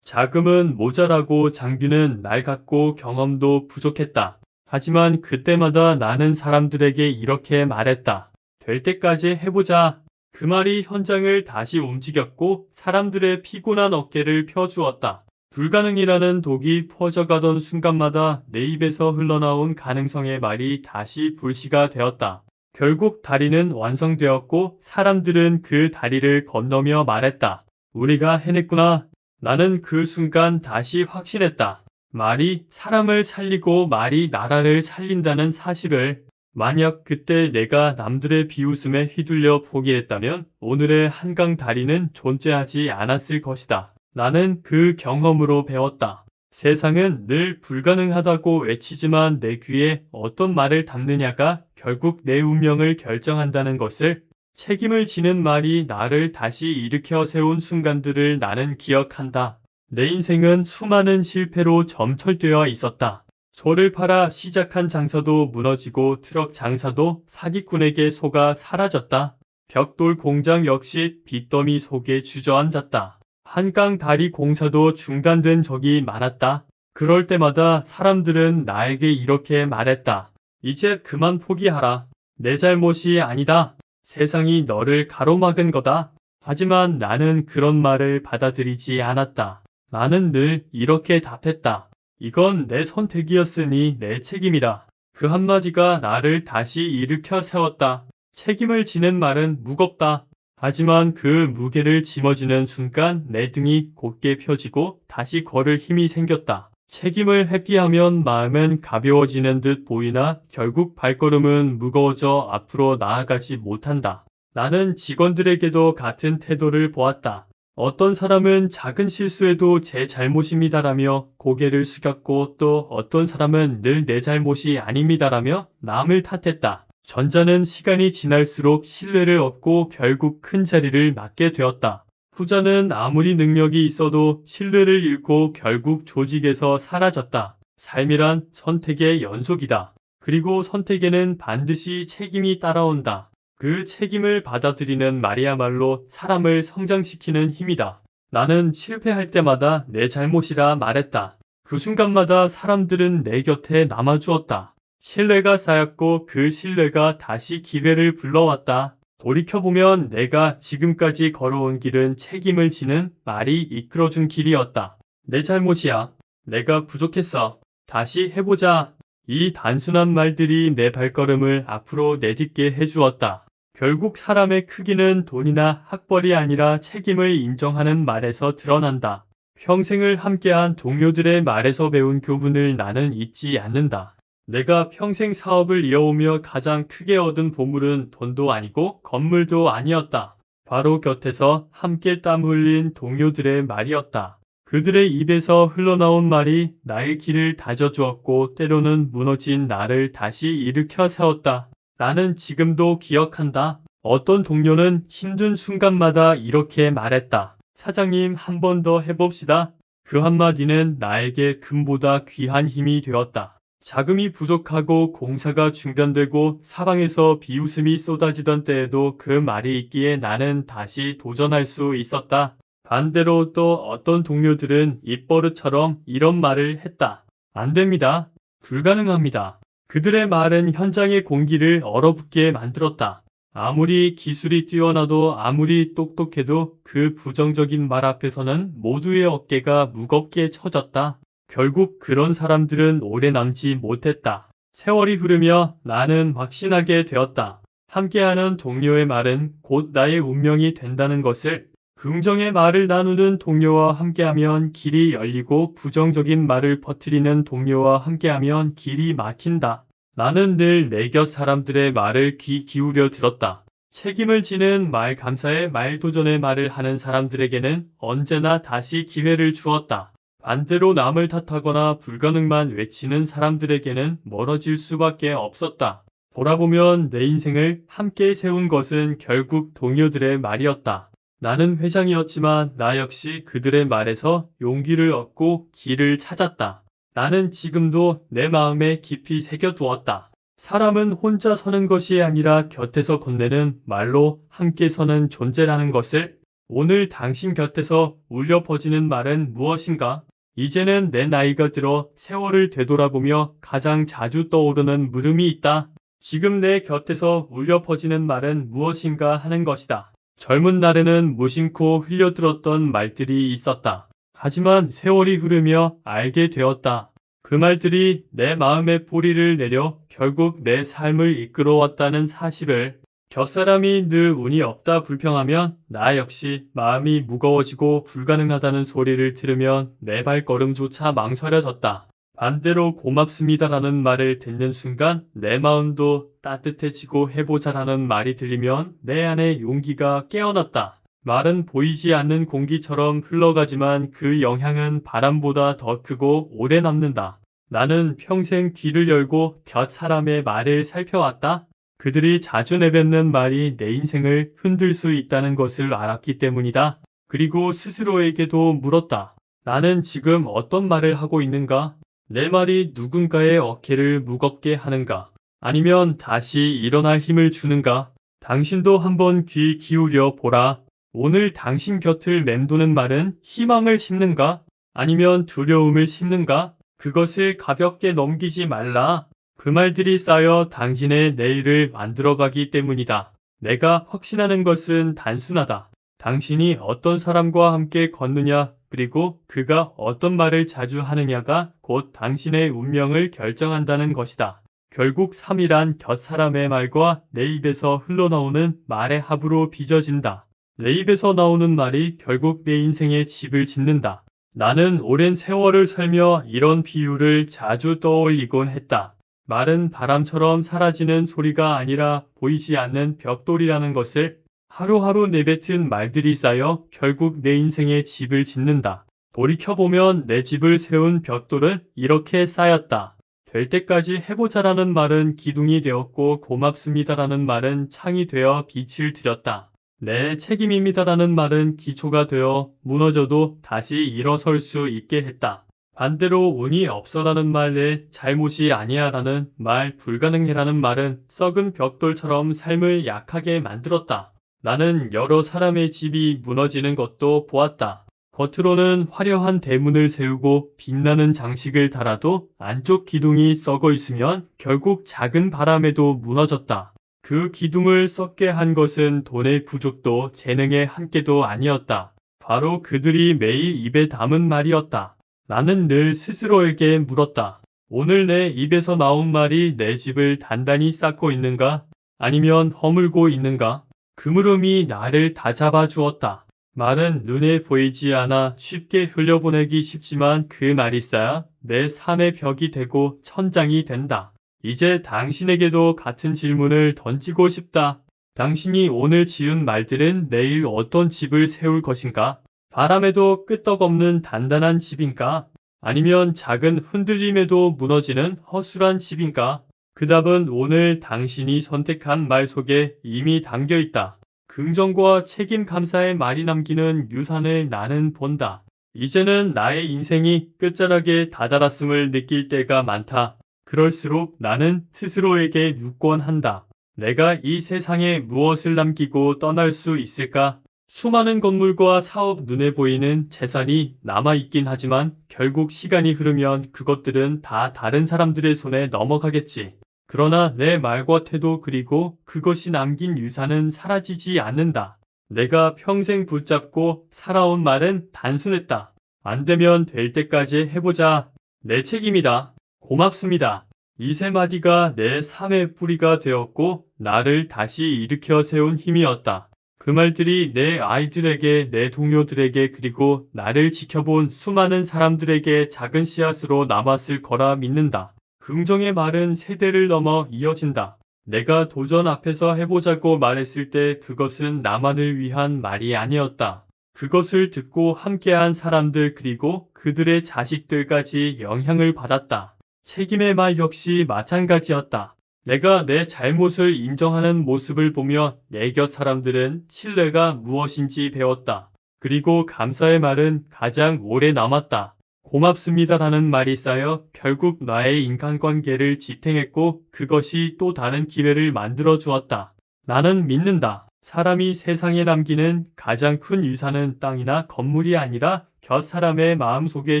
자금은 모자라고 장비는 낡았고 경험도 부족했다. 하지만 그때마다 나는 사람들에게 이렇게 말했다. 될 때까지 해보자. 그 말이 현장을 다시 움직였고 사람들의 피곤한 어깨를 펴주었다. 불가능이라는 독이 퍼져가던 순간마다 내 입에서 흘러나온 가능성의 말이 다시 불씨가 되었다. 결국 다리는 완성되었고 사람들은 그 다리를 건너며 말했다. 우리가 해냈구나. 나는 그 순간 다시 확신했다. 말이 사람을 살리고 말이 나라를 살린다는 사실을. 만약 그때 내가 남들의 비웃음에 휘둘려 포기했다면 오늘의 한강 다리는 존재하지 않았을 것이다. 나는 그 경험으로 배웠다. 세상은 늘 불가능하다고 외치지만 내 귀에 어떤 말을 담느냐가 결국 내 운명을 결정한다는 것을. 책임을 지는 말이 나를 다시 일으켜 세운 순간들을 나는 기억한다. 내 인생은 수많은 실패로 점철되어 있었다. 소를 팔아 시작한 장사도 무너지고 트럭 장사도 사기꾼에게 속아 사라졌다. 벽돌 공장 역시 빚더미 속에 주저앉았다. 한강 다리 공사도 중단된 적이 많았다. 그럴 때마다 사람들은 나에게 이렇게 말했다. 이제 그만 포기하라. 내 잘못이 아니다. 세상이 너를 가로막은 거다. 하지만 나는 그런 말을 받아들이지 않았다. 나는 늘 이렇게 답했다. 이건 내 선택이었으니 내 책임이다. 그 한마디가 나를 다시 일으켜 세웠다. 책임을 지는 말은 무겁다. 하지만 그 무게를 짊어지는 순간 내 등이 곧게 펴지고 다시 걸을 힘이 생겼다. 책임을 회피하면 마음은 가벼워지는 듯 보이나 결국 발걸음은 무거워져 앞으로 나아가지 못한다. 나는 직원들에게도 같은 태도를 보았다. 어떤 사람은 작은 실수에도 제 잘못입니다라며 고개를 숙였고 또 어떤 사람은 늘 내 잘못이 아닙니다라며 남을 탓했다. 전자는 시간이 지날수록 신뢰를 얻고 결국 큰 자리를 맡게 되었다. 후자는 아무리 능력이 있어도 신뢰를 잃고 결국 조직에서 사라졌다. 삶이란 선택의 연속이다. 그리고 선택에는 반드시 책임이 따라온다. 그 책임을 받아들이는 말이야말로 사람을 성장시키는 힘이다. 나는 실패할 때마다 내 잘못이라 말했다. 그 순간마다 사람들은 내 곁에 남아주었다. 신뢰가 쌓였고 그 신뢰가 다시 기회를 불러왔다. 돌이켜보면 내가 지금까지 걸어온 길은 책임을 지는 말이 이끌어준 길이었다. 내 잘못이야. 내가 부족했어. 다시 해보자. 이 단순한 말들이 내 발걸음을 앞으로 내딛게 해주었다. 결국 사람의 크기는 돈이나 학벌이 아니라 책임을 인정하는 말에서 드러난다. 평생을 함께한 동료들의 말에서 배운 교훈을 나는 잊지 않는다. 내가 평생 사업을 이어오며 가장 크게 얻은 보물은 돈도 아니고 건물도 아니었다. 바로 곁에서 함께 땀 흘린 동료들의 말이었다. 그들의 입에서 흘러나온 말이 나의 길을 다져주었고 때로는 무너진 나를 다시 일으켜 세웠다. 나는 지금도 기억한다. 어떤 동료는 힘든 순간마다 이렇게 말했다. 사장님, 한 번 더 해봅시다. 그 한마디는 나에게 금보다 귀한 힘이 되었다. 자금이 부족하고 공사가 중단되고 사방에서 비웃음이 쏟아지던 때에도 그 말이 있기에 나는 다시 도전할 수 있었다. 반대로 또 어떤 동료들은 입버릇처럼 이런 말을 했다. 안 됩니다. 불가능합니다. 그들의 말은 현장의 공기를 얼어붙게 만들었다. 아무리 기술이 뛰어나도 아무리 똑똑해도 그 부정적인 말 앞에서는 모두의 어깨가 무겁게 처졌다. 결국 그런 사람들은 오래 남지 못했다. 세월이 흐르며 나는 확신하게 되었다. 함께하는 동료의 말은 곧 나의 운명이 된다는 것을. 긍정의 말을 나누는 동료와 함께하면 길이 열리고 부정적인 말을 퍼뜨리는 동료와 함께하면 길이 막힌다. 나는 늘 내 곁 사람들의 말을 귀 기울여 들었다. 책임을 지는 말, 감사의 말, 도전의 말을 하는 사람들에게는 언제나 다시 기회를 주었다. 반대로 남을 탓하거나 불가능만 외치는 사람들에게는 멀어질 수밖에 없었다. 돌아보면 내 인생을 함께 세운 것은 결국 동료들의 말이었다. 나는 회장이었지만 나 역시 그들의 말에서 용기를 얻고 길을 찾았다. 나는 지금도 내 마음에 깊이 새겨두었다. 사람은 혼자 서는 것이 아니라 곁에서 건네는 말로 함께 서는 존재라는 것을. 오늘 당신 곁에서 울려 퍼지는 말은 무엇인가? 이제는 내 나이가 들어 세월을 되돌아보며 가장 자주 떠오르는 물음이 있다. 지금 내 곁에서 울려 퍼지는 말은 무엇인가 하는 것이다. 젊은 날에는 무심코 흘려들었던 말들이 있었다. 하지만 세월이 흐르며 알게 되었다. 그 말들이 내 마음에 뿌리를 내려 결국 내 삶을 이끌어왔다는 사실을. 곁사람이 늘 운이 없다 불평하면 나 역시 마음이 무거워지고 불가능하다는 소리를 들으면 내 발걸음조차 망설여졌다. 반대로 고맙습니다라는 말을 듣는 순간 내 마음도 따뜻해지고 해보자라는 말이 들리면 내 안에 용기가 깨어났다. 말은 보이지 않는 공기처럼 흘러가지만 그 영향은 바람보다 더 크고 오래 남는다. 나는 평생 귀를 열고 곁 사람의 말을 살펴왔다. 그들이 자주 내뱉는 말이 내 인생을 흔들 수 있다는 것을 알았기 때문이다. 그리고 스스로에게도 물었다. 나는 지금 어떤 말을 하고 있는가? 내 말이 누군가의 어깨를 무겁게 하는가? 아니면 다시 일어날 힘을 주는가? 당신도 한번 귀 기울여 보라. 오늘 당신 곁을 맴도는 말은 희망을 심는가? 아니면 두려움을 심는가? 그것을 가볍게 넘기지 말라. 그 말들이 쌓여 당신의 내일을 만들어가기 때문이다. 내가 확신하는 것은 단순하다. 당신이 어떤 사람과 함께 걷느냐, 그리고 그가 어떤 말을 자주 하느냐가 곧 당신의 운명을 결정한다는 것이다. 결국 삶이란 곁 사람의 말과 내 입에서 흘러나오는 말의 합으로 빚어진다. 내 입에서 나오는 말이 결국 내 인생의 집을 짓는다. 나는 오랜 세월을 살며 이런 비유를 자주 떠올리곤 했다. 말은 바람처럼 사라지는 소리가 아니라 보이지 않는 벽돌이라는 것을. 하루하루 내뱉은 말들이 쌓여 결국 내 인생의 집을 짓는다. 돌이켜보면 내 집을 세운 벽돌은 이렇게 쌓였다. 될 때까지 해보자라는 말은 기둥이 되었고 고맙습니다라는 말은 창이 되어 빛을 들였다. 내 책임입니다라는 말은 기초가 되어 무너져도 다시 일어설 수 있게 했다. 반대로 운이 없어라는 말, 내 잘못이 아니야라는 말, 불가능해라는 말은 썩은 벽돌처럼 삶을 약하게 만들었다. 나는 여러 사람의 집이 무너지는 것도 보았다. 겉으로는 화려한 대문을 세우고 빛나는 장식을 달아도 안쪽 기둥이 썩어 있으면 결국 작은 바람에도 무너졌다. 그 기둥을 썩게 한 것은 돈의 부족도 재능의 한계도 아니었다. 바로 그들이 매일 입에 담은 말이었다. 나는 늘 스스로에게 물었다. 오늘 내 입에서 나온 말이 내 집을 단단히 쌓고 있는가? 아니면 허물고 있는가? 그 물음이 나를 다잡아 주었다. 말은 눈에 보이지 않아 쉽게 흘려보내기 쉽지만 그 말이 쌓여 내 삶의 벽이 되고 천장이 된다. 이제 당신에게도 같은 질문을 던지고 싶다. 당신이 오늘 지은 말들은 내일 어떤 집을 세울 것인가? 바람에도 끄떡없는 단단한 집인가? 아니면 작은 흔들림에도 무너지는 허술한 집인가? 그 답은 오늘 당신이 선택한 말 속에 이미 담겨 있다. 긍정과 책임 감사의 말이 남기는 유산을 나는 본다. 이제는 나의 인생이 끝자락에 다다랐음을 느낄 때가 많다. 그럴수록 나는 스스로에게 묻곤한다. 내가 이 세상에 무엇을 남기고 떠날 수 있을까? 수많은 건물과 사업, 눈에 보이는 재산이 남아있긴 하지만 결국 시간이 흐르면 그것들은 다 다른 사람들의 손에 넘어가겠지. 그러나 내 말과 태도 그리고 그것이 남긴 유산은 사라지지 않는다. 내가 평생 붙잡고 살아온 말은 단순했다. 안 되면 될 때까지 해보자. 내 책임이다. 고맙습니다. 이 세 마디가 내 삶의 뿌리가 되었고 나를 다시 일으켜 세운 힘이었다. 그 말들이 내 아이들에게, 내 동료들에게, 그리고 나를 지켜본 수많은 사람들에게 작은 씨앗으로 남았을 거라 믿는다. 긍정의 말은 세대를 넘어 이어진다. 내가 도전 앞에서 해보자고 말했을 때 그것은 나만을 위한 말이 아니었다. 그것을 듣고 함께한 사람들 그리고 그들의 자식들까지 영향을 받았다. 책임의 말 역시 마찬가지였다. 내가 내 잘못을 인정하는 모습을 보며 내 곁 사람들은 신뢰가 무엇인지 배웠다. 그리고 감사의 말은 가장 오래 남았다. 고맙습니다라는 말이 쌓여 결국 나의 인간관계를 지탱했고 그것이 또 다른 기회를 만들어 주었다. 나는 믿는다. 사람이 세상에 남기는 가장 큰 유산은 땅이나 건물이 아니라 곁 사람의 마음속에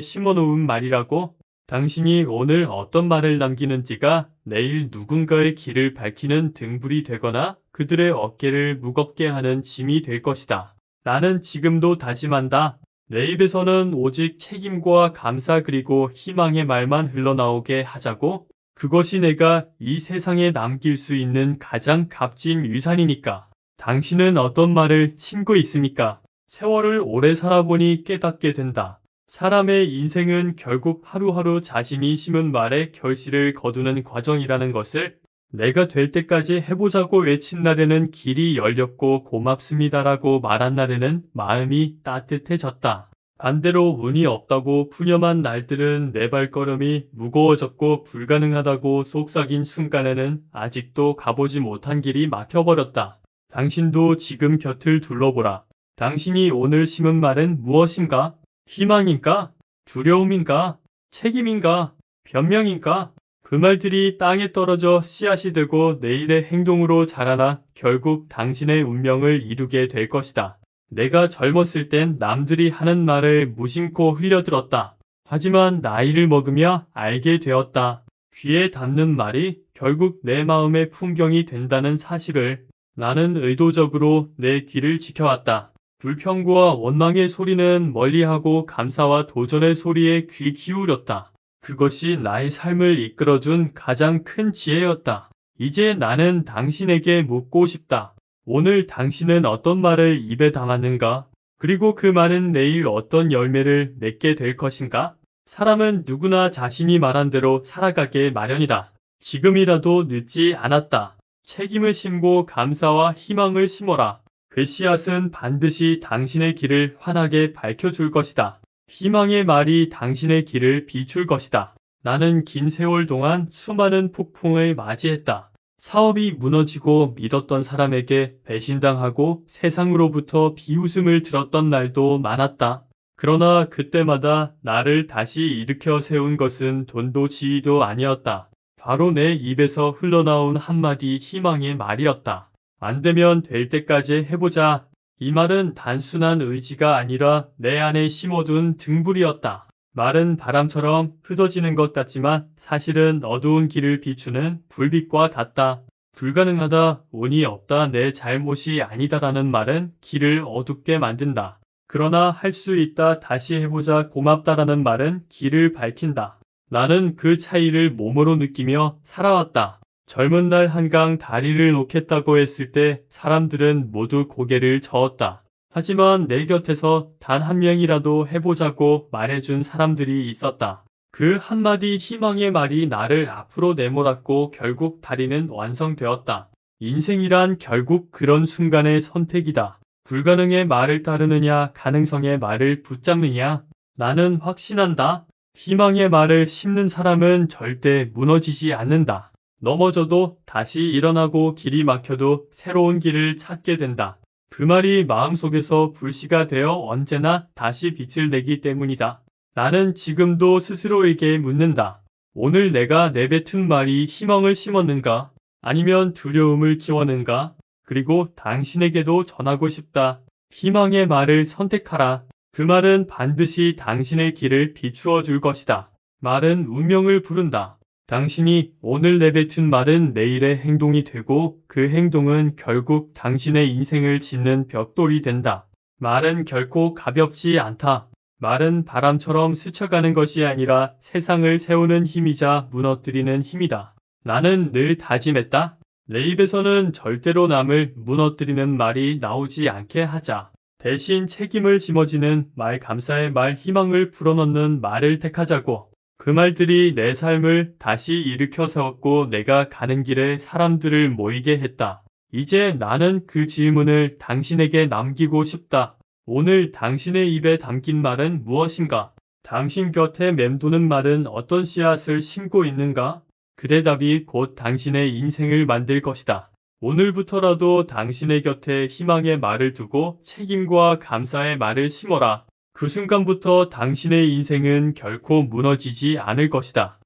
심어놓은 말이라고. 당신이 오늘 어떤 말을 남기는지가 내일 누군가의 길을 밝히는 등불이 되거나 그들의 어깨를 무겁게 하는 짐이 될 것이다. 나는 지금도 다짐한다. 내 입에서는 오직 책임과 감사 그리고 희망의 말만 흘러나오게 하자고. 그것이 내가 이 세상에 남길 수 있는 가장 값진 유산이니까. 당신은 어떤 말을 심고 있습니까? 세월을 오래 살아보니 깨닫게 된다. 사람의 인생은 결국 하루하루 자신이 심은 말에 결실을 거두는 과정이라는 것을. 내가 될 때까지 해보자고 외친 날에는 길이 열렸고 고맙습니다라고 말한 날에는 마음이 따뜻해졌다. 반대로 운이 없다고 푸념한 날들은 내 발걸음이 무거워졌고 불가능하다고 속삭인 순간에는 아직도 가보지 못한 길이 막혀버렸다. 당신도 지금 곁을 둘러보라. 당신이 오늘 심은 말은 무엇인가? 희망인가? 두려움인가? 책임인가? 변명인가? 그 말들이 땅에 떨어져 씨앗이 되고 내일의 행동으로 자라나 결국 당신의 운명을 이루게 될 것이다. 내가 젊었을 땐 남들이 하는 말을 무심코 흘려들었다. 하지만 나이를 먹으며 알게 되었다. 귀에 닿는 말이 결국 내 마음의 풍경이 된다는 사실을. 나는 의도적으로 내 귀를 지켜왔다. 불평과 원망의 소리는 멀리하고 감사와 도전의 소리에 귀 기울였다. 그것이 나의 삶을 이끌어준 가장 큰 지혜였다. 이제 나는 당신에게 묻고 싶다. 오늘 당신은 어떤 말을 입에 담았는가? 그리고 그 말은 내일 어떤 열매를 맺게 될 것인가? 사람은 누구나 자신이 말한 대로 살아가게 마련이다. 지금이라도 늦지 않았다. 책임을 심고 감사와 희망을 심어라. 그 씨앗은 반드시 당신의 길을 환하게 밝혀줄 것이다. 희망의 말이 당신의 길을 비출 것이다. 나는 긴 세월 동안 수많은 폭풍을 맞이했다. 사업이 무너지고 믿었던 사람에게 배신당하고 세상으로부터 비웃음을 들었던 날도 많았다. 그러나 그때마다 나를 다시 일으켜 세운 것은 돈도 지위도 아니었다. 바로 내 입에서 흘러나온 한마디 희망의 말이었다. 안 되면 될 때까지 해보자. 이 말은 단순한 의지가 아니라 내 안에 심어둔 등불이었다. 말은 바람처럼 흩어지는 것 같지만 사실은 어두운 길을 비추는 불빛과 같다. 불가능하다, 운이 없다, 내 잘못이 아니다라는 말은 길을 어둡게 만든다. 그러나 할 수 있다, 다시 해보자, 고맙다라는 말은 길을 밝힌다. 나는 그 차이를 몸으로 느끼며 살아왔다. 젊은 날 한강 다리를 놓겠다고 했을 때 사람들은 모두 고개를 저었다. 하지만 내 곁에서 단 한 명이라도 해보자고 말해준 사람들이 있었다. 그 한마디 희망의 말이 나를 앞으로 내몰았고 결국 다리는 완성되었다. 인생이란 결국 그런 순간의 선택이다. 불가능의 말을 따르느냐, 가능성의 말을 붙잡느냐. 나는 확신한다. 희망의 말을 심는 사람은 절대 무너지지 않는다. 넘어져도 다시 일어나고 길이 막혀도 새로운 길을 찾게 된다. 그 말이 마음속에서 불씨가 되어 언제나 다시 빛을 내기 때문이다. 나는 지금도 스스로에게 묻는다. 오늘 내가 내뱉은 말이 희망을 심었는가? 아니면 두려움을 키웠는가? 그리고 당신에게도 전하고 싶다. 희망의 말을 선택하라. 그 말은 반드시 당신의 길을 비추어 줄 것이다. 말은 운명을 부른다. 당신이 오늘 내뱉은 말은 내일의 행동이 되고 그 행동은 결국 당신의 인생을 짓는 벽돌이 된다. 말은 결코 가볍지 않다. 말은 바람처럼 스쳐가는 것이 아니라 세상을 세우는 힘이자 무너뜨리는 힘이다. 나는 늘 다짐했다. 내 입에서는 절대로 남을 무너뜨리는 말이 나오지 않게 하자. 대신 책임을 짊어지는 말, 감사의 말, 희망을 불어넣는 말을 택하자고. 그 말들이 내 삶을 다시 일으켜 세웠고 내가 가는 길에 사람들을 모이게 했다. 이제 나는 그 질문을 당신에게 남기고 싶다. 오늘 당신의 입에 담긴 말은 무엇인가? 당신 곁에 맴도는 말은 어떤 씨앗을 심고 있는가? 그 대답이 곧 당신의 인생을 만들 것이다. 오늘부터라도 당신의 곁에 희망의 말을 두고 책임과 감사의 말을 심어라. 그 순간부터 당신의 인생은 결코 무너지지 않을 것이다.